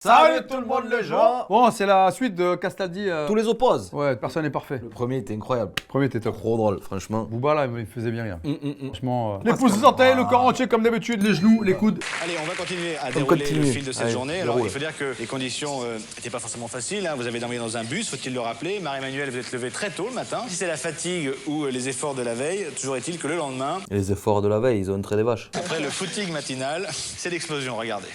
Salut tout le monde les gens. Bon, c'est la suite de Castaldi. Tous les opposent. Ouais, personne n'est parfait. Le premier était incroyable. Le premier était top. Trop drôle, franchement. Booba là, il faisait bien rire. Franchement. Les Les pouces, les orteils, le corps entier comme d'habitude, les genoux, les coudes. Allez, on va continuer à On dérouler continue. le fil de cette Allez, journée. Alors, déroule. il faut dire que les conditions n'étaient pas forcément faciles. Hein. Vous avez dormi dans un bus, faut-il le rappeler. Marie-Emmanuelle, vous êtes levé très tôt le matin. Si c'est la fatigue ou les efforts de la veille, toujours est-il que le lendemain, Et les efforts de la veille, ils ont entré des vaches. après le footing matinal, c'est l'explosion, regardez.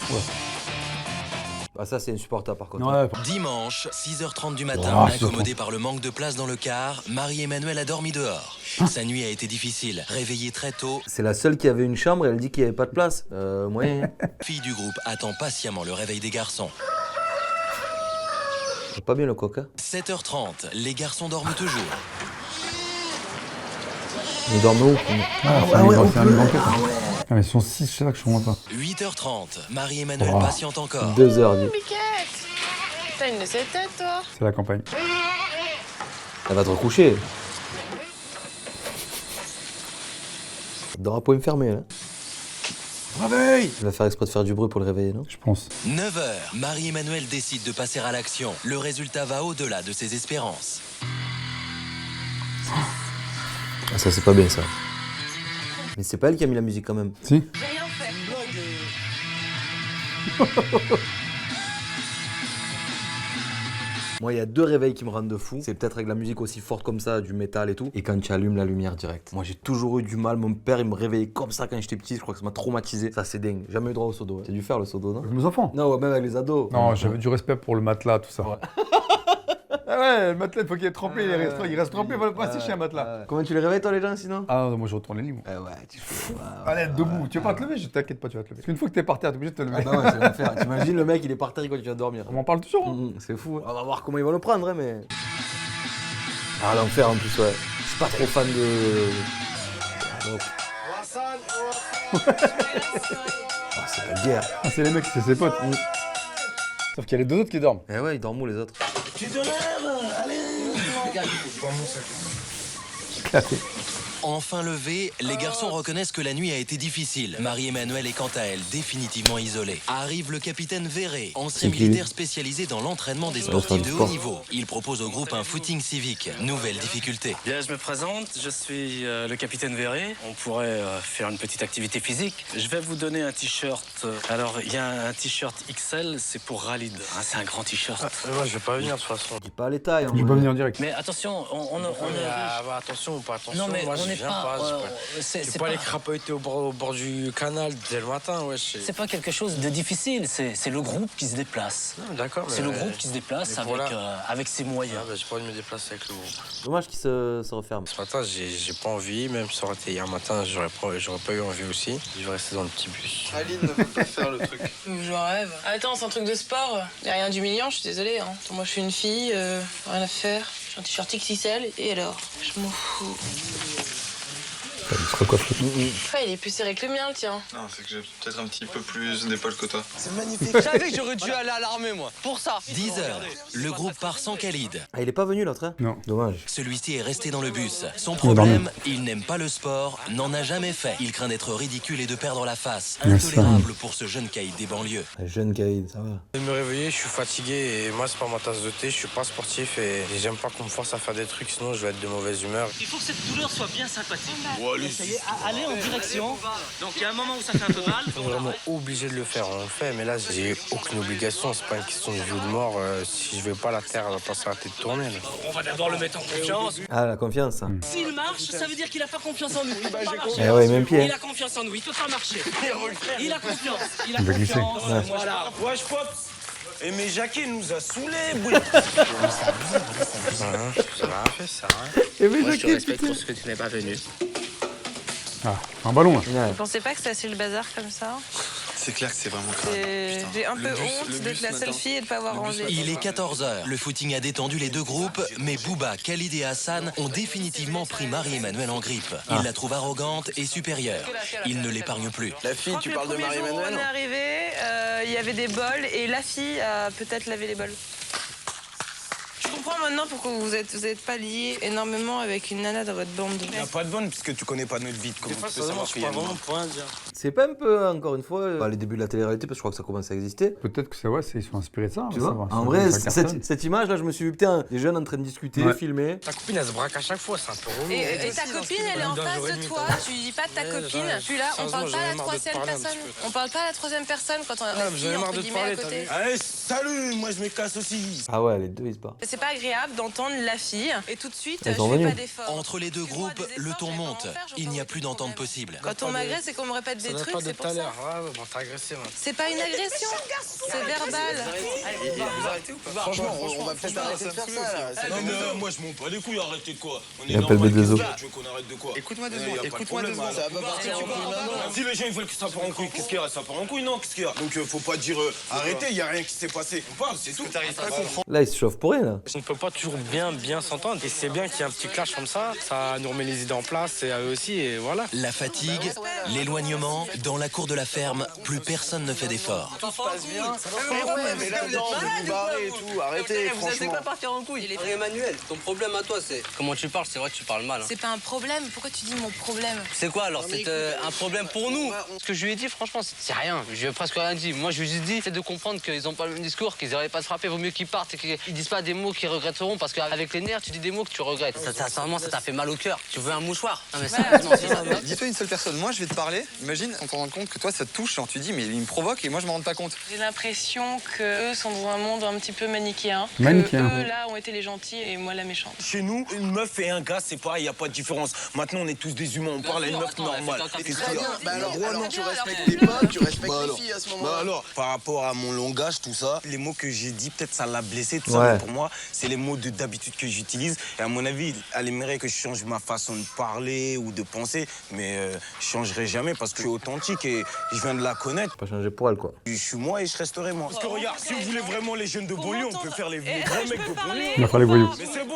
Ah ça c'est insupportable par contre. Ouais, Dimanche, 6h30 du matin, Oh, c'est incommodée par le manque de place dans le car, Marie-Emmanuelle a dormi dehors. Sa nuit a été difficile. Réveillée très tôt, C'est la seule qui avait une chambre et elle dit qu'il n'y avait pas de place. Moyen. fille du groupe attend patiemment le réveil des garçons. C'est pas bien le coca. 7h30, les garçons dorment toujours. Ils dorment où c'est un grand quête. Ah, mais ils sont 6, c'est là que je comprends pas. 8h30, Marie-Emmanuelle Oh. patiente encore. 2 heures. Dit. Miquette, t'as une de ces têtes, toi? C'est la campagne. Elle va te recoucher. Elle dort à point fermé là. Réveil. Elle va faire exprès de faire du bruit pour le réveiller, non? Je pense. 9h, Marie-Emmanuelle décide de passer à l'action. Le résultat va au-delà de ses espérances. Ah ça c'est pas bien ça. Mais c'est pas elle qui a mis la musique quand même. Si. J'ai rien fait. Moi il y a 2 réveils qui me rendent de fou. C'est peut-être avec la musique aussi forte comme ça, du métal et tout. Et quand tu allumes la lumière direct. Moi j'ai toujours eu du mal. Mon père il me réveillait comme ça quand j'étais petit. Je crois que ça m'a traumatisé. Ça c'est dingue. Jamais eu droit au sodo. T'as dû faire le sodo, non? Avec mes enfants. Non, même avec les ados. Non, j'avais du respect pour le matelas, tout ça. Ouais. Ah ouais, le matelas, il faut qu'il est trempé, il reste trempé, il va pas sécher un matelas. Comment tu les réveilles toi les gens sinon? Ah non, moi je retourne les lits. Ouais, tu fais. Allez, debout. Tu veux pas te lever? Je t'inquiète pas, tu vas te lever. Parce qu'une fois que t'es par terre, t'es obligé de te lever. Ah bah ouais, c'est l'enfer. T'imagines le mec il est par terre quand tu vas dormir. On m'en parle toujours. Hein. C'est fou. On va voir comment ils vont le prendre, hein, mais. Ah, l'enfer en plus, ouais. Je suis pas trop fan de. Donc. Ah, c'est la guerre. Ah, c'est les mecs, c'est ses potes. Sauf qu'il y a les deux autres qui dorment. Eh ouais, ils dorment où les autres? Éclaté. Enfin levés, les garçons reconnaissent que la nuit a été difficile. Marie-Emmanuelle est quant à elle définitivement isolée. Arrive le capitaine Verret, ancien C'est qui, militaire spécialisé dans l'entraînement des sportifs de haut sport. niveau. Il propose au groupe un footing civique. Nouvelle difficulté. Bien, je me présente, je suis le capitaine Verret. On pourrait faire une petite activité physique. Je vais vous donner un t-shirt. Alors, il y a un t-shirt XL, c'est pour Ralid. Hein, c'est un grand t-shirt. Moi, je vais pas venir de toute façon. Dis pas les tailles. Je vais pas venir en direct. Mais attention, on Attention ou pas attention. Non, mais moi, on je n'est viens pas. Je C'est vais pas aller crapahuter au bord du canal dès le matin, ouais. c'est pas quelque chose de difficile, c'est le groupe qui se déplace. Non, d'accord. C'est le groupe qui se déplace mais pour avec ses moyens. Ah, bah, j'ai pas envie de me déplacer avec le groupe. Dommage qu'ils se referment. Ce matin, j'ai pas envie. Même si ça aurait été hier matin, j'aurais pas eu envie aussi. Je vais rester dans le petit bus. Aline ne veut pas faire le truc. Je rêve. Attends, c'est un truc de sport. Y a rien d'humiliant, je suis désolée. Hein. Moi, je suis une fille, rien à faire. J'ai un t-shirt XXL, et alors? Je m'en fous. Ouais, il est plus serré que le mien, le tien. Non, c'est que j'ai peut-être un petit peu plus d'épaule que toi. Je savais que j'aurais dû aller à l'armée, moi. Pour ça. 10h, le groupe part sans Khalid. Ah, il est pas venu l'autre, hein? Non. Dommage. Celui-ci est resté dans le bus. Son Il a problème, il n'aime pas le sport, n'en a jamais fait. Il craint d'être ridicule et de perdre la face. Bien sûr. Intolérable pour ce jeune caïd des banlieues. Un jeune Kaïd, ça va. Je vais me réveiller, je suis fatigué et moi, c'est pas ma tasse de thé. Je suis pas sportif et j'aime pas qu'on me force à faire des trucs, sinon je vais être de mauvaise humeur. Il faut que cette douleur soit bien sympathique. Allez en direction. Donc il y a un moment où ça fait un peu mal. Je suis vraiment obligé de le faire, on le fait, mais là j'ai aucune obligation, c'est pas une question de vie ou de mort. Si je vais pas, la terre elle va pas s'arrêter de tourner. Là. On va d'abord le mettre en confiance. Ah, la confiance, ça. S'il marche, ça veut dire qu'il a pas confiance en nous. Il peut pas marcher. Eh ouais, même pied. Il a confiance en nous, il peut pas marcher. Il a confiance. Il a On va glisser. confiance. Ouais. Voilà. Ouais, je pop. Et mais Jackie nous a saoulés, boule. Ça va fait ça. Et mais Je te respecte pour ce que tu n'es pas venu. Ah, un ballon là. Ouais. Vous pensez pas que c'est assez le bazar comme ça? C'est clair que c'est vraiment grave. J'ai un peu Le bus honte d'être la ce seule matin. fille et de pas avoir rangé. Il est 14h. Le footing a détendu les deux groupes, mais Booba, Khalid et Hassan ont définitivement pris Marie-Emmanuelle en grippe. Ils la trouvent arrogante et supérieure. Ils ne l'épargnent plus. La fille, Quand tu le parles de premier jour où Marie-Emmanuelle? on est arrivé, il y avait des bols et la fille a peut-être lavé les bols. Je comprends maintenant pourquoi vous êtes pas liés énormément avec une nana dans votre bande. Il n'y a pas de bonne puisque tu connais pas notre vie. Comment tu peux savoir qu'il y a une bonne? pour rien dire. C'est pas un peu, encore une fois, les débuts de la télé-réalité, parce que je crois que ça commence à exister. Peut-être que ça, ouais, ils sont inspirés de ça. Tu vois, en vrai, cette image-là, je me suis vu, putain, des jeunes en train de discuter, filmer. Ta copine, elle se braque à chaque fois, c'est un peu relou. Et ta copine, elle est en face de toi. Tu lui dis pas de ta copine. Puis là, on parle pas à la troisième personne. On parle pas à la troisième personne quand on a la fille entre guillemets à côté. Allez, salut, moi je me casse aussi. Ah ouais, les deux, ils se barrent. C'est pas agréable d'entendre la fille et tout de suite, je Elles sont fais venues. pas d'effort. Entre les deux groupes, le ton monte. Il n'y a plus d'entente possible. Quand on m'agresse et qu'on me répète des trucs, c'est pour ça. Ouais, bon, t'as agressé, man. C'est pas une agression, c'est verbal. Franchement, on va peut-être arrêter de faire ça. Non, mais moi je m'en bats les couilles, arrêtez de quoi? On est Il appelle normal, B2O. tu veux qu'on arrête de quoi? Écoute-moi deux Y a secondes, pas de écoute-moi deux problème, secondes. Ça va pas partir en couille maintenant. Si les gens ils veulent que ça part en couille, qu'est-ce qu'il y a? Ça part en couille, non? Qu'est-ce qu'il y a? Donc faut pas dire arrêtez, y a rien qui s'est passé. On parle, c'est tout. T'arrives pas à comprendre. Là, ils se chauffent pour rien, là. On ne peut pas toujours bien s'entendre. Et c'est bien qu'il y ait un petit clash comme ça. Ça nous remet les idées en place et à eux aussi. Et voilà. La fatigue, l'éloignement, dans la cour de la ferme, plus personne ne fait d'efforts. Tout se passe bien. Mais là, non, vous barrez et tout, arrêtez, franchement. partir en couille. Emmanuel, ton problème à toi, c'est comment tu parles. C'est vrai que tu parles mal. C'est pas un problème, pourquoi tu dis mon problème? C'est quoi alors? C'est un problème pour nous. Ce que je lui ai dit, franchement, c'est rien. Je lui ai presque rien dit. Moi, je lui ai juste dit, c'est de comprendre qu'ils ont pas le même discours, qu'ils n'arrivent pas à se frapper. Vaut mieux qu'ils partent et qu'ils disent pas des mots qu'ils regretteront, parce qu'avec les nerfs, tu dis des mots que tu regrettes. Ça t'a fait mal au cœur. Tu veux un mouchoir? Non, mais sérieusement, c'est ça. Dis-toi une seule personne, moi je vais te parler. Imagine, on te rend compte que toi ça te touche, genre tu dis mais il me provoque et moi je m'en rends pas compte. J'ai l'impression qu'eux sont dans un monde un petit peu manichéen. Manichéen, Eux, oui. là, ont été les gentils et moi la méchante. Chez nous, une meuf et un gars, c'est pareil, y a pas de différence. Maintenant, on est tous des humains, on parle à une meuf normale. Qu'est-ce qu'il y a? Bah alors, tu respectes tes potes, tu respectes les filles à ce moment-là. Bah alors, par rapport à mon langage, tout ça, les mots que j'ai dit, peut-être ça l'a blessé, tout Ouais. ça. Mais pour moi, c'est les mots d'habitude que j'utilise. Et à mon avis, elle aimerait que je change ma façon de parler ou de penser, mais je changerai jamais parce que je suis authentique et je viens de la connaître. Pas changer pour elle, quoi. Je suis moi et je resterai moi. Parce que regarde, si vous voulez vraiment les jeunes de banlieue, on peut faire les vrais mecs de banlieue. On va faire les voyous. Mais c'est bon,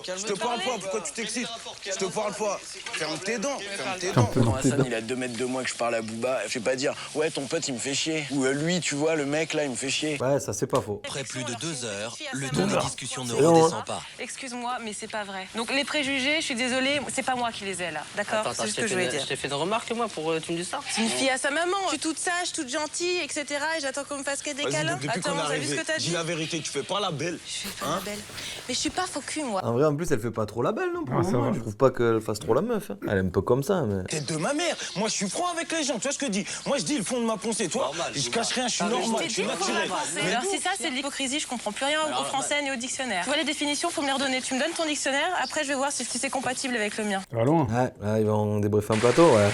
je te parle pas, pourquoi tu t'excites? Je te parle pas. Ferme tes dents, ferme tes dents. Ferme tes dents. Hassan, il a 2 mètres de moins que je parle à Booba. Je vais pas dire, ouais, ton pote, il me fait chier. Ou lui, tu vois, le mec, là, il me fait chier. Ouais, ça, c'est pas faux. Après plus de 2 heures, le ton de discussion ne long, redescend pas. Excuse-moi, mais c'est pas vrai. Donc les préjugés, je suis désolée, c'est pas moi qui les ai là, d'accord? C'est ce que je voulais dire. Je t'ai fait une remarque, moi, pour tu me dis ça. C'est une fille à sa maman. Je suis toute sage, toute gentille, etc. Et j'attends qu'on me fasse que des Vas-y, câlins. depuis Attends, qu'on est t'as vu arrivé, ce que t'as dis dit? la vérité, tu fais pas la belle. Je fais pas la belle. Mais je suis pas faux cul, moi. En vrai, en plus, elle fait pas trop la belle, non? Pour Ah, le ça moment. va. Je trouve pas qu'elle fasse trop la meuf. Hein. Elle est un peu comme ça, mais. T'es de ma mère. Moi, je suis franc avec les gens. Tu vois ce que je dis? Moi, je dis le fond de ma pensée. Toi, Normal, je cache rien, je suis normal, je suis naturel. Mais Alors si ça c'est de l'hypocrisie, je comprends plus rien au français ni au dictionnaire. Tu vois les définitions, faut me les redonner. Tu me donnes ton dictionnaire, après je vais voir si c'est compatible avec le mien. Ça va loin. Ouais, là, ils vont débriefer un plateau, ouais.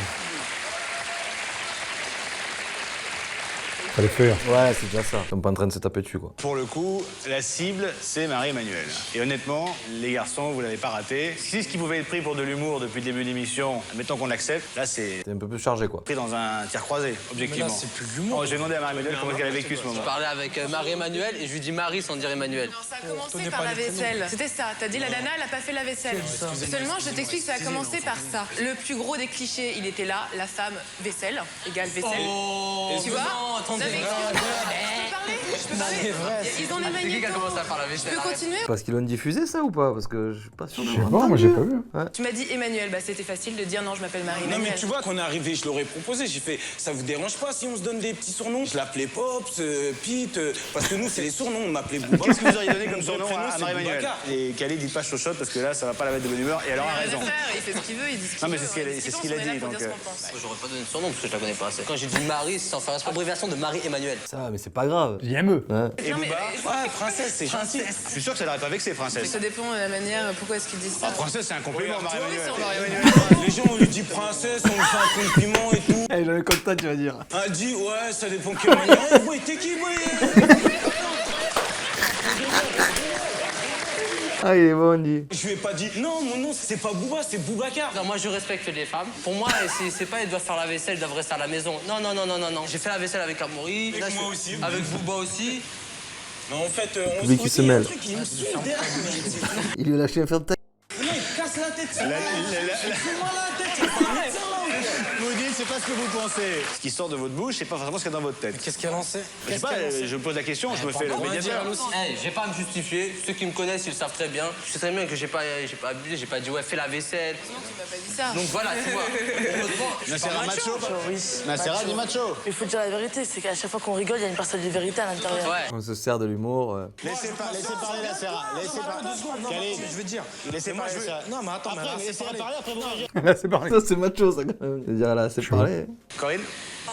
Fallait faire. Ouais, c'est déjà ça. Ils sont pas en train de se taper dessus, quoi. Pour le coup, la cible, c'est Marie-Emmanuelle. Et honnêtement, les garçons, vous l'avez pas raté. Si ce qui pouvait être pris pour de l'humour depuis le début de l'émission, admettons qu'on l'accepte, là c'est C'est un peu plus chargé, quoi. pris dans un tir croisé, objectivement. Mais là, c'est plus de l'humour. Oh, j'ai demandé à Marie-Emmanuelle comment elle a vécu ce moment. Je parlais avec Marie-Emmanuelle et je lui dis Marie sans dire Emmanuel. Ça a commencé par la vaisselle. C'était ça. T'as dit la nana, elle a pas fait la vaisselle. Seulement, je t'explique, ça a commencé par ça. Le plus gros des clichés, il était là. La femme, vaisselle, égale vaisselle. Tu vois? attendez. Non, mais excuse-moi. Je peux parler. Ils ont les C'est qui qui a magnétos. commencé à faire la Je vaisselle? peux continuer? Parce qu'ils l'ont diffusé, ça, ou pas? Parce que je suis pas sûr Je de sais pas, moi j'ai pas vu. Tu m'as dit Emmanuel, bah c'était facile de dire non, je m'appelle Non Marie-Emmanuel. mais tu vois, quand on est arrivé, je l'aurais proposé. J'ai fait, ça vous dérange pas si on se donne des petits surnoms? Je l'appelais Pops, Pete, parce que nous c'est les surnoms. On m'appelait Booba. Qu'est-ce que vous auriez donné comme Mon surnom prénom, à c'est Marie-Emmanuelle? Boubacar. Et Khalid, dites pas chochotte parce que là, ça va pas la mettre de bonne humeur et elle aura raison. Il fait ce qu'il veut, il dit ce qu'il Non, mais veut. c'est ce qu'il a dit, donc, J'aurais pas donné de surnom parce que je la connais pas assez. Quand j'ai dit Marie, c'est sans faire abréviation de Marie-Emmanuel. Ça, mais c'est pas grave. JME. Ouais. Et Non, mais- Booba, ouais, princesse, c'est gentil. Je suis sûr que ça l'aurait pas vexé, Mais princesse. ça dépend de la manière, pourquoi est-ce qu'ils disent ça? Princesse, c'est un compliment, Marie-Emmanuelle. Les gens, on lui dit princesse, on lui fait un compliment et tout. Eh, j'avais content, tu vas dire. Elle dit, ouais, ça dépend quelle manière. Eh, boy, t'es qui, boy? Ah, il est bon, on dit. Je lui ai pas dit, non, mon nom, c'est pas Booba, c'est Boubacar. Non, moi je respecte les femmes. Pour moi, c'est pas ils doivent faire la vaisselle, ils doivent rester à la maison. Non. J'ai fait la vaisselle avec Amaury. Avec moi aussi. Avec Booba aussi. Mais en fait, on Public qui se mêle. il me saoule derrière. Il lui a lâché un fer de taille. Non, il casse la tête. C'est moi la tête, c'est pas un médecin, là. Vous dites, c'est pas ce que vous pensez. Ce qui sort de votre bouche, c'est pas forcément ce qu'il y a dans votre tête. Qu'est-ce qu'elle a lancé? Je sais pas, je pose la question, je me fais le médiateur. J'ai pas à me justifier. Ceux qui me connaissent, ils le savent très bien. Je sais très bien que j'ai pas abusé, j'ai pas dit ouais, fais la vaisselle. Non, tu m'as pas dit ça. Donc voilà, tu vois. Nasserra macho. Oui. Nasserra dit macho. Il faut dire la vérité, c'est qu'à chaque fois qu'on rigole, il y a une parcelle de vérité à l'intérieur. Ouais. On se sert de l'humour. Laissez parler Nasserra. Laissez parler. Khalid, Je veux dire. laissez parler Nasserra. Non, mais attends, Après, laissez parler, après vous réagissez. Là, c'est pareil. Ça, c'est macho, ça, quand même. C'est-à-dire, là, c'est parlé. Corinne,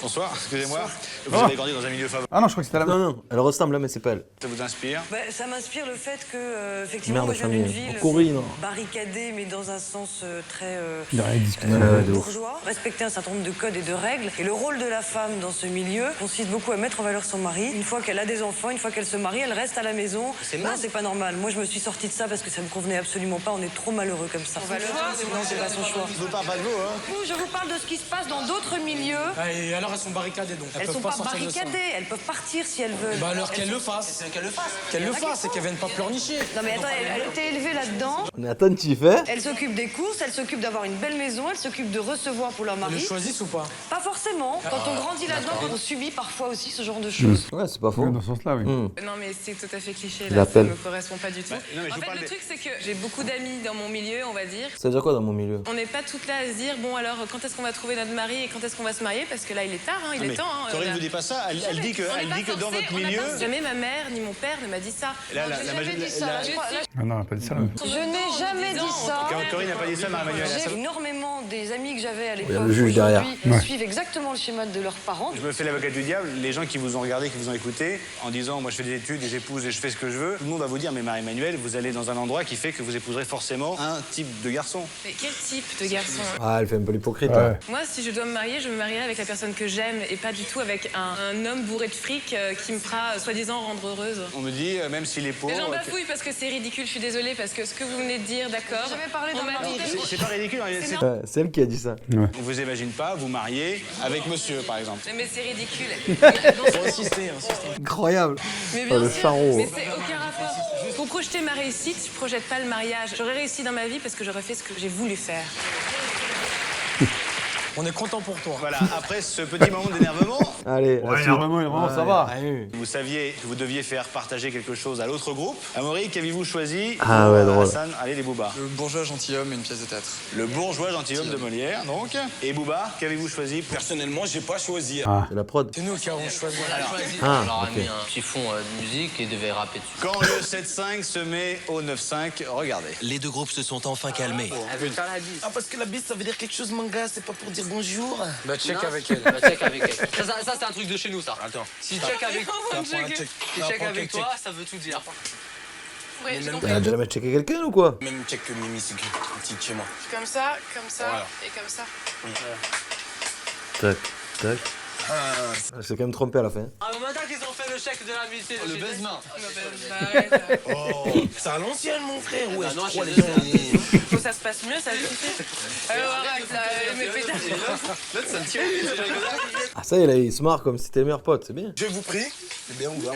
bonsoir, excusez-moi. Vous avez grandi dans un milieu favorable. Ah non, je crois que c'était la Non, non, elle ressemble là, mais c'est pas elle. Ça vous inspire? Ça m'inspire le fait que, effectivement, Merde, moi, je viens d'une famille. ville Corinne. barricadée, mais dans un sens très Il a rien discuté. de ouf. bourgeois. Respecter un certain nombre de codes et de règles. Et le rôle de la femme dans ce milieu consiste beaucoup à mettre en valeur son mari. Une fois qu'elle a des enfants, une fois qu'elle se marie, elle reste à la maison. Non, c'est pas normal. Moi, je me suis sortie de ça parce que ça me convenait absolument pas. On est trop malheureux comme ça. Non, c'est pas son choix. Je vous parle pas de vous, hein. Je vous parle de ce qui se passe dans d'autres milieux. Et alors, elles sont barricadées donc. Elles sont pas barricadées, elles peuvent partir si elles veulent. Bah alors qu'elles le fassent. Qu'elle le fasse. Qu'elles le fassent et qu'elles viennent pas pleurnicher. Non mais attends, elle a été élevée là-dedans. On est attentif, hein? Elle s'occupe des courses, elle s'occupe d'avoir une belle maison, elle s'occupe de recevoir pour leur Elles le mari. choisissent ou pas? Pas forcément. Quand on grandit là-dedans, on subit parfois aussi ce genre de choses. Ouais, c'est pas faux. Dans ce sens-là, oui. Hmm. Non, mais c'est tout à fait cliché. Je Là, ça l'appelle. me correspond pas du tout. non, mais je En vous fait, parle le des- truc, c'est que j'ai beaucoup d'amis dans mon milieu, on va dire. Ça veut dire quoi dans mon milieu? On n'est pas toutes là à se dire, bon, alors, quand est-ce qu'on va trouver notre mari et quand est-ce qu'on va se marier? Parce que là, il est tard, hein, il est temps. Hein, Corinne on a- vous dit pas ça, elle dit que, On n'est pas dans forcés, votre on n'a milieu. pas- Jamais ma mère ni mon père ne m'a dit ça. Là, la- J'ai la jamais majorité- dit ça. la- Je suis- Ah non, elle a pas dit ça. Je n'ai jamais dit ça. Corinne n'a pas dit ça, Marie-Manuelle. J'ai énormément des amis que j'avais à l'époque. Il y a le juge derrière. Aujourd'hui, suivent exactement le schéma de leurs parents. Je me fais l'avocat du diable. Les gens qui vous ont regardé, qui vous ont écouté, en disant moi je fais des études et j'épouse et je fais ce que je veux, tout le monde va vous dire mais Marie-Emmanuelle, vous allez dans un endroit qui fait que vous épouserez forcément un type de garçon. Mais quel type de garçon? Ah, elle fait un peu l'hypocrite, Ouais. là. Moi, si je dois me marier, je me marierai avec la personne que j'aime et pas du tout avec un homme bourré de fric qui me fera soi-disant rendre heureuse. On me dit même s'il est pauvre. Les gens bafouillent parce que c'est ridicule, je suis désolée, parce que ce que vous venez de dire, d'accord. J'avais parlé d'un On m'a mari. dit- C'est pas ridicule. Hein, C'est Ouais, c'est elle qui a dit ça. on vous imagine pas vous marier avec monsieur par exemple. Mais c'est ridicule. Insister. Incroyable. Mais bien le sûr, charreau. mais c'est aucun rapport. Pour projeter ma réussite, je projette pas le mariage. J'aurais réussi dans ma vie parce que j'aurais fait ce que j'ai voulu faire. On est content pour toi. Voilà, après ce petit moment d'énervement, Allez, Ouais, là-dessus. vraiment, ça va. Allez. vous saviez que vous deviez faire partager quelque chose à l'autre groupe. Amaury, qu'avez-vous choisi? Ah ouais, drôle. Hassan, allez les Booba. Le bourgeois gentilhomme et une pièce de théâtre. Le bourgeois gentilhomme de Molière, donc. Et Booba, qu'avez-vous choisi? Personnellement, j'ai pas choisi. C'est la prod. C'est nous qui avons choisi. Ah, On leur a ok. mis un petit fond de musique et devait rapper dessus. Quand le 7-5 se met au 9-5, regardez. Les deux groupes se sont enfin calmés. Elle veut faire la bise. Ah, parce que la bise, ça veut dire quelque chose, manga, c'est pas pour dire bonjour. Bah check Non. avec elle. Bah, check avec elle. Ça, c'est un truc de chez nous, ça. Attends. Si check avec, si check Prends avec check, toi, ça veut tout dire. Ouais, j'ai même compris. Elle a jamais checké quelqu'un ou quoi? Même check que Mimi, c'est petit chez moi. Comme ça, Voilà. et comme ça. Tac, tac. Elle s'est quand même trompée à la fin. Ah, maintenant qu'ils ont fait le chèque de l'amitié. Le baise-main. Oh, c'est à l'ancienne, mon frère. Ouais, non, je crois, je les suis gens. Faut que ça se passe mieux, ça suffit. Alors arrête, là, mes pétards. L'autre, ça me tire. Ah, ça y est, là, il se marre comme si c'était les meilleurs potes, c'est bien. Je vous prie. C'est bien ouvert.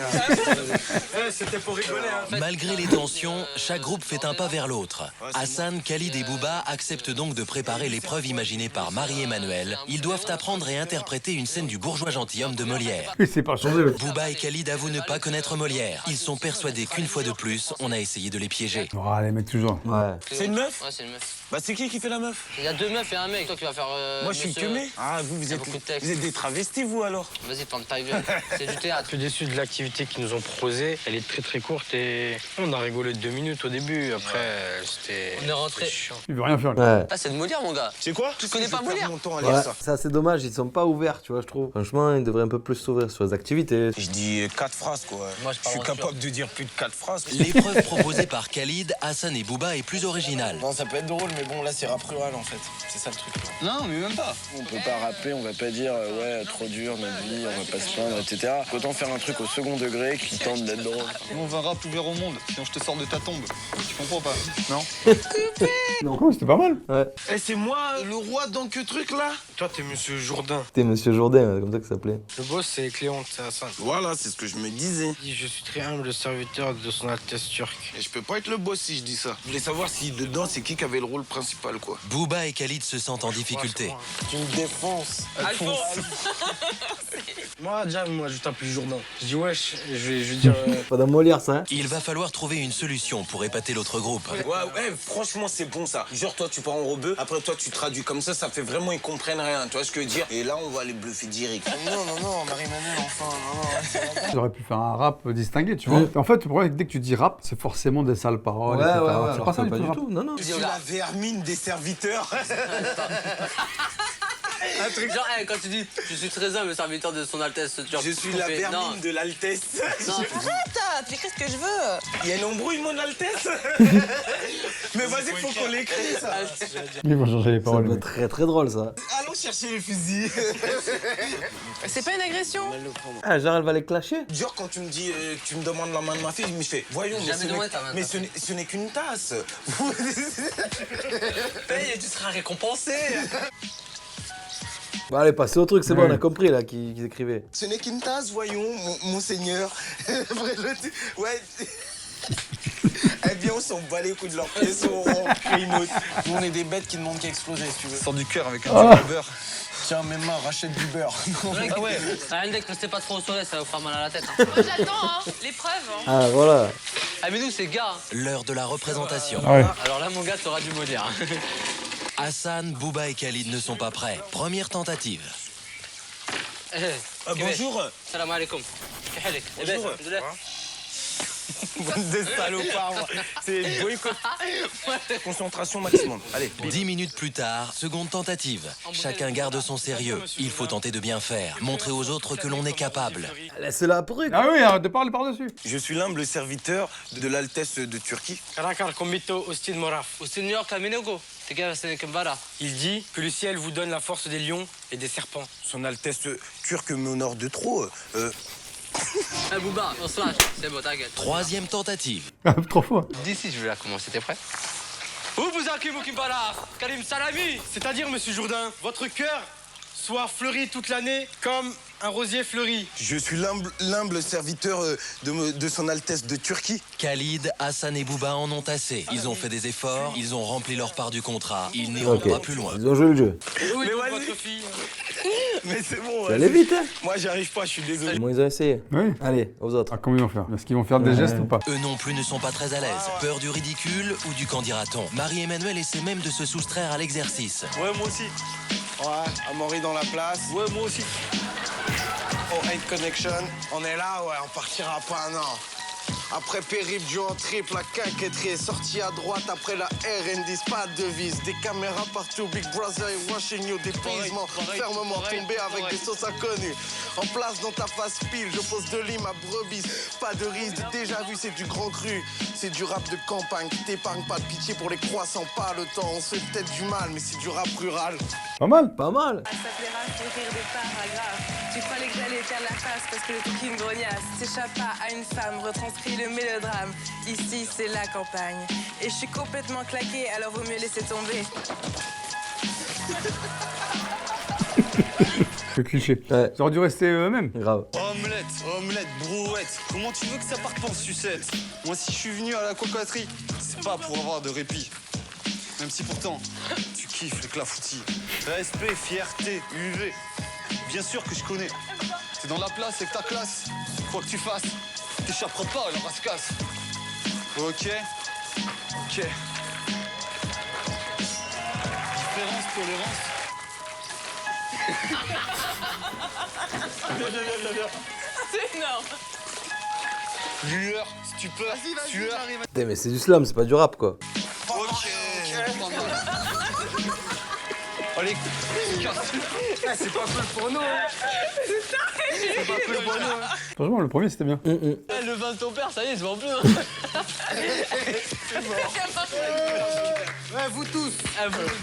C'était pour rigoler. Hein. Malgré les tensions, chaque groupe fait un pas vers l'autre. Hassan, Khalid et Booba acceptent donc de préparer l'épreuve imaginée par Marie-Emmanuelle. Ils doivent apprendre et interpréter une scène du bourgeois gentilhomme de Molière. Il s'est pas changé. Booba et Khalid avouent ne pas connaître Molière. Ils sont persuadés qu'une fois de plus, on a essayé de les piéger. Oh, les mecs, toujours. Ouais. C'est une meuf? Ouais, c'est une meuf. Bah, c'est qui fait la meuf? Il y a deux meufs et un mec. Toi qui vas faire. Moi, je suis monsieur- queumé. Ah, vous y a êtes, beaucoup de textes. vous êtes des travestis, vous, alors? Vas-y, ferme ta gueule. C'est du théâtre. Je suis déçu de l'activité qu'ils nous ont proposée. Elle est très très courte et on a rigolé 2 minutes au début. Après, c'était. On est rentré. chiant. Il veut rien faire, lui. Ouais. Ah, c'est de Molière, mon gars. C'est quoi? Tu connais pas Molière? Mon temps à Ouais, lire ça. ça c'est dommage, ils sont pas ouverts, tu vois, je trouve. Franchement, ils devraient un peu plus s'ouvrir sur les activités. Je dis 4 phrases, quoi. Moi, je je parle suis en capable de dire plus de 4 phrases. L'épreuve proposée par Khalid, Hassan et Booba est plus originale. Bon, ça peut être drôle, mais bon, là, c'est rap rural, en fait. C'est ça le truc. Non, mais même pas. On peut pas rapper, on va pas dire ouais trop dur notre vie, on va pas se plaindre, etc. Autant faire un truc au second degré qui tente d'être drôle. Nous, on va rap ouvert au monde, sinon je te sors de ta tombe. Tu comprends pas? Non? Non, c'était pas mal. Ouais. Eh, c'est moi, le roi dans que truc, là? Toi, t'es monsieur Jourdain. T'es Monsieur Jourdain, comme ça que ça s'appelait. Le boss, c'est Cléon, c'est Hassan. Voilà, c'est ce que je me disais. Je suis très humble serviteur de son Altesse turque. Et je peux pas être le boss si je dis ça. Je voulais savoir si dedans, c'est qui avait le rôle principal, quoi. Booba et Khalid se sentent en difficulté. Tu me défonces. Moi, déjà, je t'appelle Jourdain. Je dis wesh, je vais dire... Pas dans Molière, ça, hein. Il va falloir trouver une solution pour épater l'autre groupe. Ouais, franchement, c'est bon, ça. Genre, toi, tu pars en rebeu, après, toi, tu traduis comme ça fait vraiment, ils comprennent rien, tu vois ce que je veux dire? Et là, on va les bluffer direct. Non, Marie-Manuel, enfin, non. J'aurais pu faire un rap distingué, tu vois. En fait, le problème, dès que tu dis rap, c'est forcément des sales paroles, etc. C'est pas ça du tout. Non, non. Je suis la vermine des serviteurs. Un truc genre, quand tu dis je suis très humble serviteur de son Altesse turque. Je suis la vermine de l'Altesse. Arrête, qu'est-ce que je veux? Il y a une embrouille, mon Altesse. Mais vas-y, faut qu'on l'écrit, ça. Ils vont changer les Ça paroles. doit être très très drôle, ça. Allons chercher les fusils. C'est pas une agression? Ah, genre, elle va les clasher? Genre, quand tu me dis, tu me demandes la main de ma fille, je me fais, voyons, mais ce n'est qu'une tasse. Paye et tu seras récompensé. Bah, allez, passez au truc, c'est bon, on a compris, là, qu'ils écrivaient. Ce n'est qu'une tasse, voyons, monseigneur. Ouais. Eh bien, on s'en bat les couilles de leur pièce, on crée une autre. Nous, on est des bêtes qui demandent qu'à exploser, si tu veux. Sors du cœur avec un petit beurre. Tiens, mes mains, rachète du beurre. Ah ouais. Index, restez pas trop au soleil, ça va vous faire mal à la tête. Moi j'attends, hein, l'épreuve. Hein. Ah, voilà. Ah mais nous c'est gars. L'heure de la représentation. Ah ouais. Alors là mon gars t'auras du Molière. Hassan, Booba et Khalid ne sont pas prêts. Première tentative. Bonjour. Salam alaikum. Bonjour. Bande de salopards, moi. C'est boycott. Concentration maximum. Allez. 10 minutes plus tard, seconde tentative. Chacun garde son sérieux. Il faut tenter de bien faire. Montrer aux autres que l'on est capable. Laisse-la brute. Ah oui, arrête de parler par-dessus. Je suis l'humble serviteur de l'Altesse de Turquie. Karakar, Komito, Ostin Moraf. Au New York, à Minego. T'es gars, c'est Kembala. Il dit que le ciel vous donne la force des lions et des serpents. Son Altesse turque m'honore de trop. Eh Booba, on se lâche. C'est bon, t'inquiète. Troisième tentative. Trop fort. D'ici, je vais la commencer, t'es prêt? Karim Salami. C'est-à-dire, monsieur Jourdain, votre cœur soit fleuri toute l'année comme un rosier fleuri. Je suis l'humble serviteur de son Altesse de Turquie. Khalid, Hassan et Booba en ont assez. Ils ont fait des efforts, ils ont rempli leur part du contrat. Ils n'iront pas plus loin. Ils ont joué le jeu. Oui, votre fille. Mais c'est bon. Tu allais vite, hein. Moi, j'arrive pas, je suis désolé. Comment ils ont essayé? Oui. Allez, aux autres. Ah, comment ils vont faire? Est-ce qu'ils vont faire des gestes ou pas? Eux non plus ne sont pas très à l'aise. Peur du ridicule ou du qu'en dira-t-on. Marie-Emmanuel essaie même de se soustraire à l'exercice. Ouais, moi aussi. Ouais, Amaury dans la place. Ouais, moi aussi. Oh, Hate Connection. On est là, ouais, on partira pas, non. Après périple du en triple, la quinquetterie est sortie à droite. Après la RN10, pas de devise. Des caméras partout, Big Brother est watching you. Dépaysement, fermement tombé avec des sauces inconnues. En place dans ta face pile, je pose de lit ma brebis. Pas de risque, déjà vu, c'est du grand cru. C'est du rap de campagne qui t'épargne pas de pitié pour les croissants. Pas le temps, on se fait peut-être du mal, mais c'est du rap rural. Pas mal. Pas mal. Ça plaira, sourire des paragraphes. Tu croyais que j'allais faire la face parce que le truc me grognasse. S'échappe pas à une femme, retranscrit le mélodrame. Ici, c'est la campagne. Et je suis complètement claquée, alors vaut mieux laisser tomber. Le cliché. Ouais. Ils auraient dû rester eux-mêmes. Grave. Omelette, brouette. Comment tu veux que ça parte en sucette? Moi, si je suis venu à la cocoterie, c'est pas pour avoir de répit. Même si pourtant, tu kiffes le clafoutis. Respect, fierté, UV. Bien sûr que je connais. T'es dans la place avec ta classe. Quoi que tu fasses, t'échapperas pas à la rascasse. Ok. Différence, tolérance. C'est énorme. Lueur, stupeur, sueur. Putain, mais c'est du slam, c'est pas du rap, quoi. Ok. Allez, casse. C'est pas cool pour nous. Hein. C'est pas cool pour nous. Hein. Franchement, le premier, c'était bien. Le vin de ton père, ça y est, je vends plus. Hein. Ouais, vous tous.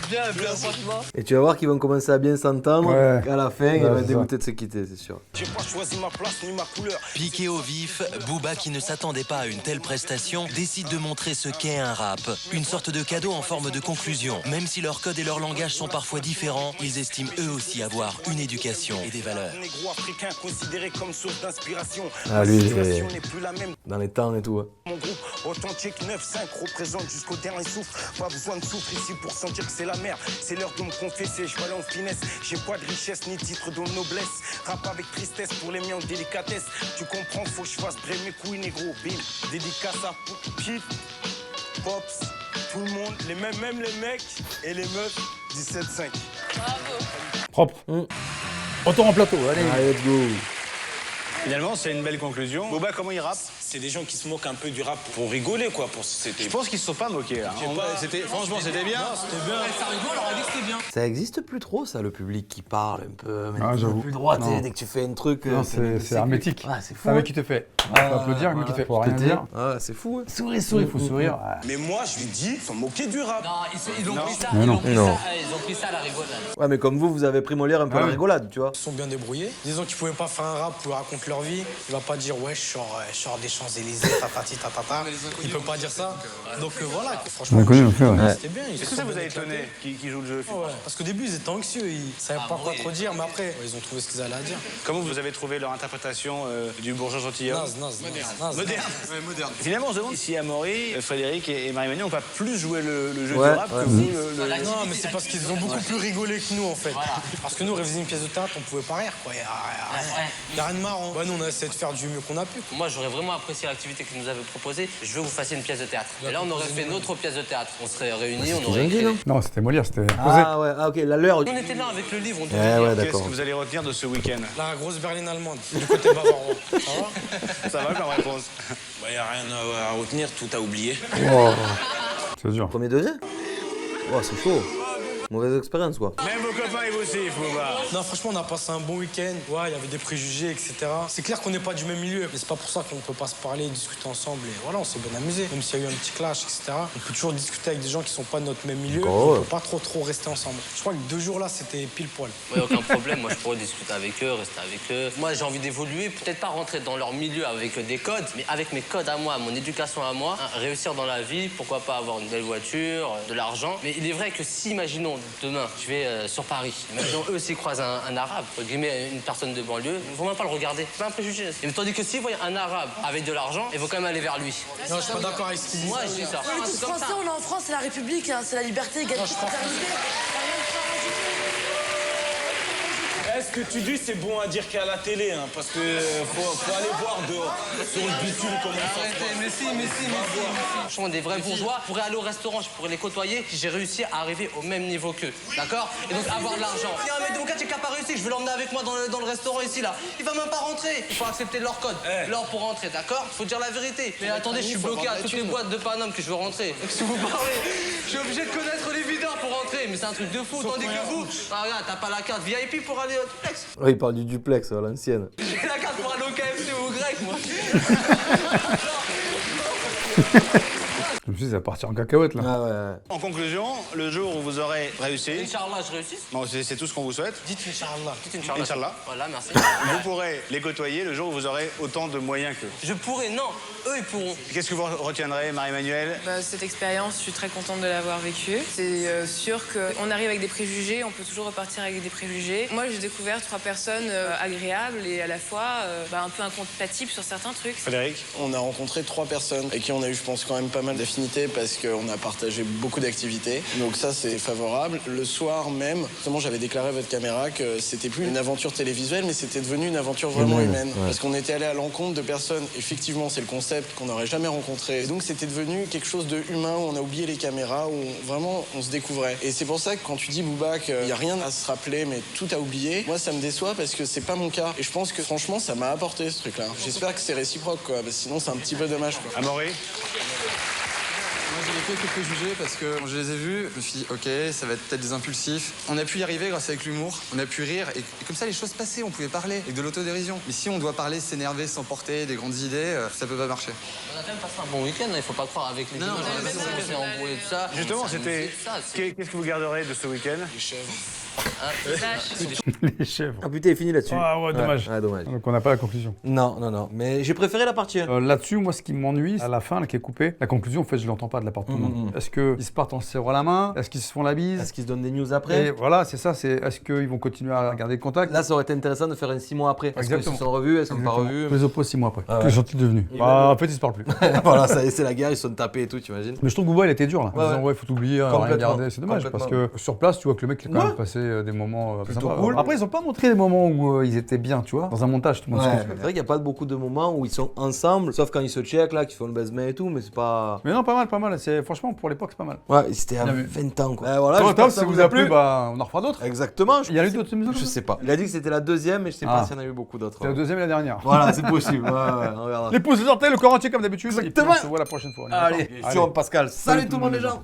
Bien, franchement. Et tu vas voir qu'ils vont commencer à bien s'entendre. Ouais. À la fin, il Ouais, va c'est être dégoûté de se quitter, c'est sûr. J'ai pas choisi ma place ni ma couleur. Piqué au vif, Booba, qui ne s'attendait pas à une telle prestation, décide de montrer ce qu'est un rap. Une sorte de cadeau en forme de conclusion. Même si leur code et leur langage sont parfois différents, ils estiment eux aussi avoir une éducation et des valeurs. Négro-africain considéré comme source d'inspiration. Ah, lui, Ma situation n'est plus la même. Dans les temps et tout. Hein. Mon groupe authentique 9-5 représente jusqu'au dernier souffle. Pas besoin de souffle ici pour sentir que c'est la mer. C'est l'heure de me confesser, je vais aller en finesse. J'ai pas de richesse ni titre de noblesse. Rap avec tristesse pour les miens en délicatesse. Tu comprends, faut que je fasse briller mes couilles négro. Bim, dédicace à Pip, Pops, tout le monde, même les mecs et les meufs 17-5. Propre. Retour en plateau, allez. Allez, let's go. Finalement, c'est une belle conclusion. Boba, comment il rappe? C'est des gens qui se moquent un peu du rap pour rigoler, quoi. Je pense qu'ils se sont pas moqués, là. Franchement, c'était bien. C'était bien. Ça rigole, on aurait dit que c'était bien. Ça existe plus trop, ça, le public qui parle un peu. Mais Ah, j'avoue. plus droit, Non. dès que tu fais un truc. Non, c'est hermétique. Ah, c'est fou. Un hein. mec qui te fait. Faut applaudir, un mec qui te fait. Faut rien dire. Ah, c'est fou. Hein. Souris, faut sourire. Ouais. Mais moi, je lui dis, ils sont moqués du rap. Non, ils ont pris ça, Mais non. ils ont pris ça à la rigolade. Ouais, mais comme vous avez pris Molière un peu à la rigolade, tu vois. Ils sont bien débrouillés. Disons qu'ils pouvaient pas faire un rap où ils racontent leur vie. Il va pas dire, ouais, je sors des Champs-Élysées, tatati, tatata. Il peut pas dire ça. Donc voilà, franchement. On a connu, on fait, ouais. C'était bien. Est-ce que ça vous a étonné qui joue le jeu? Ouais, parce qu'au début, ils étaient anxieux. Ils savaient pas quoi trop dire, mais après, ils ont trouvé ce qu'ils allaient à dire. Comment vous avez trouvé leur interprétation du bourgeois gentilhomme? Naze. Moderne. Finalement, on se demande si Amaury, Frédéric et Marie-Manu n'ont pas plus joué le jeu Ouais, du rap ouais. que vous. Non, mais c'est parce qu'ils ont beaucoup plus rigolé que nous, en fait. Parce que nous, réviser une pièce de théâtre, on pouvait pas rire, quoi. Y a rien de marrant. Bah, nous, on a essayé de faire du mieux qu'on a pu. Moi, j'aurais vraiment apprécié l'activité que nous avez proposée. Je veux que vous fassiez une pièce de théâtre. Et là, on aurait fait notre pièce de théâtre. On serait réunis, on aurait écrit. Non, c'était Molière, c'était posé. Ah, ouais, ah, ok, la leur. On était là avec le livre, on devait Ouais, lire. ouais, Qu'est-ce d'accord. que vous allez retenir de ce week-end? La grosse berline allemande, du côté bavarois. Ça va? Ça va comme réponse? Bah, y a rien à retenir, tout à oublier. Oh. C'est dur. Premier degré. Oh, c'est chaud. Mauvaise expérience, quoi. Même vos copains, ils vous sifflent, Boba. Non, franchement, on a passé un bon week-end. Ouais, il y avait des préjugés, etc. C'est clair qu'on n'est pas du même milieu, mais c'est pas pour ça qu'on peut pas se parler, discuter ensemble. Et voilà, on s'est bien amusé. Même s'il y a eu un petit clash, etc. On peut toujours discuter avec des gens qui sont pas de notre même milieu. Oh, ouais. On peut pas trop rester ensemble. Je crois que 2 jours là, c'était pile poil. Ouais, aucun problème. Moi, je pourrais discuter avec eux, rester avec eux. Moi, j'ai envie d'évoluer. Peut-être pas rentrer dans leur milieu avec des codes, mais avec mes codes à moi, mon éducation à moi, hein, réussir dans la vie. Pourquoi pas avoir une belle voiture, de l'argent. Mais il est vrai que si, imaginons, demain, je vais sur Paris, imaginons eux s'ils croisent un arabe, entre guillemets, une personne de banlieue, ils vont même pas le regarder. C'est pas un préjugé. Et tandis que s'ils voient un arabe avec de l'argent, ils vont quand même aller vers lui. Non, je suis pas d'accord avec ce qu'ils disent. Moi, je dis ça. On est tous français, on est en France, c'est la République, hein, c'est la liberté, égalité, fraternité. Est-ce que tu dis c'est bon à dire qu'à la télé, hein, parce que faut aller voir dehors, sur le bitume comment ça se passe. Mais si. Franchement, des vrais bourgeois, je pourrais aller au restaurant, je pourrais les côtoyer, si j'ai réussi à arriver au même niveau qu'eux. D'accord? Et donc avoir de l'argent. Il y a un mec de mon quartier qui a pas réussi, je vais l'emmener avec moi dans le restaurant ici, là. Il va même pas rentrer. Il faut accepter leur code. L'or pour rentrer, d'accord? Faut dire la vérité. Mais attendez, je suis bloqué à toutes les boîtes de Paname que je veux rentrer. Si vous parlez, je suis obligé de connaître les videurs pour rentrer. Mais c'est un truc de fou, tandis que vous, ah, regarde, t'as pas la carte VIP pour aller au duplex. Ouais, il parle du duplex, à l'ancienne. J'ai la carte pour aller au KFC ou au grec, moi. Je me suis dit, ça va partir en cacahuète là. Ah ouais. En conclusion, le jour où vous aurez réussi, Inch'Allah, je réussis. bon, c'est tout ce qu'on vous souhaite. Dites Inch'Allah. Dites Inch'Allah. Inch'Allah. Voilà, merci. Vous pourrez les côtoyer le jour où vous aurez autant de moyens qu'eux. Je pourrais, non. Eux, ils pourront. Qu'est-ce que vous retiendrez, Marie-Emmanuelle? Cette expérience, je suis très contente de l'avoir vécue. C'est sûr qu'on arrive avec des préjugés, on peut toujours repartir avec des préjugés. Moi, j'ai découvert 3 personnes agréables et à la fois un peu incompatibles sur certains trucs. Frédéric? On a rencontré 3 personnes avec qui on a eu, je pense, quand même pas mal d'affinités parce qu'on a partagé beaucoup d'activités. Donc ça, c'est favorable. Le soir même, justement, j'avais déclaré à votre caméra que c'était plus une aventure télévisuelle, mais c'était devenu une aventure vraiment humaine. Ouais. Parce qu'on était allé à l'encontre de personnes, effectivement, c'est le concept qu'on n'aurait jamais rencontré. Et donc c'était devenu quelque chose de humain, où on a oublié les caméras, où vraiment on se découvrait. Et c'est pour ça que quand tu dis, Booba, qu'il n'y a rien à se rappeler, mais tout à oublier, moi ça me déçoit parce que c'est pas mon cas. Et je pense que franchement, ça m'a apporté ce truc-là. J'espère que c'est réciproque, quoi, parce que sinon c'est un petit peu dommage, quoi. Amaury? Moi j'avais quelques préjugés parce que quand je les ai vus, je me suis dit ok, ça va être peut-être des impulsifs. On a pu y arriver grâce avec l'humour, on a pu rire et comme ça les choses passaient, on pouvait parler avec de l'autodérision. Mais si on doit parler, s'énerver, s'emporter, des grandes idées, ça peut pas marcher. On a quand même passé un bon week-end, il faut pas croire avec les images, on s'est embrouillé et tout ça. Justement, c'était. Qu'est-ce que vous garderez de ce week-end? Les chèvres. Les chèvres. Ah putain, il est fini là-dessus. Ah ouais, dommage. Ouais, dommage. Donc on n'a pas la conclusion. Non, non, non. Mais j'ai préféré la partie 1. Là-dessus, moi, ce qui m'ennuie, à la fin, là, qui est coupé, la conclusion, en fait, je l'entends pas de la part de tout le monde. Est-ce qu'ils se partent en se serrant la main? Est-ce qu'ils se font la bise? Est-ce qu'ils se donnent des news après? Et voilà, c'est ça. Est-ce qu'ils vont continuer à garder le contact? Là, ça aurait été intéressant de faire une 6 mois après. Est-ce qu'ils Exactement. se sont revus? Est-ce qu'ils sont pas revus? Je les oppose 6 mois après. Ah ouais. Quels sont-ils devenus? Bah, en fait, ils se parlent plus. Voilà, ça y est, c'est la guerre, ils se sont tapés et tout, tu imagines? Mais je trouve que Booba, il était dur là. En Ouais, disant, ouais, faut t'oublier, rien Complètement. garder. C'est dommage parce Complètement. que sur place, tu vois que le mec, il a quand même passé des moments Plutôt sympas. cool. Après, ils ont pas montré des moments où ils étaient bien, tu vois. Dans un montage, tout le monde se Ouais. kiffe. C'est vrai qu'il n'y a pas beaucoup de moments où ils sont ensemble, sauf quand ils se checkent là, qu'ils font le baise-main et tout, mais c'est pas. Mais non, pas mal, pas mal. Franchement, pour l'époque, c'est pas mal. Ouais, c'était à Bien vu. 20 ans quoi. Voilà, Toi, j'espère top, que ça si vous a plu, bah, on en refera d'autres. Exactement. Il y a eu d'autres émissions? Je sais pas. Il a dit que c'était la deuxième, mais je sais pas Ah. s'il y en a eu beaucoup d'autres. C'est la deuxième et la dernière. Voilà, c'est possible. Ouais, on verra. Les pouces sortez, le corps entier comme d'habitude. Exactement. Et puis on se voit la prochaine fois. On est Allez, d'accord sur Pascal. Salut tout le monde les gens.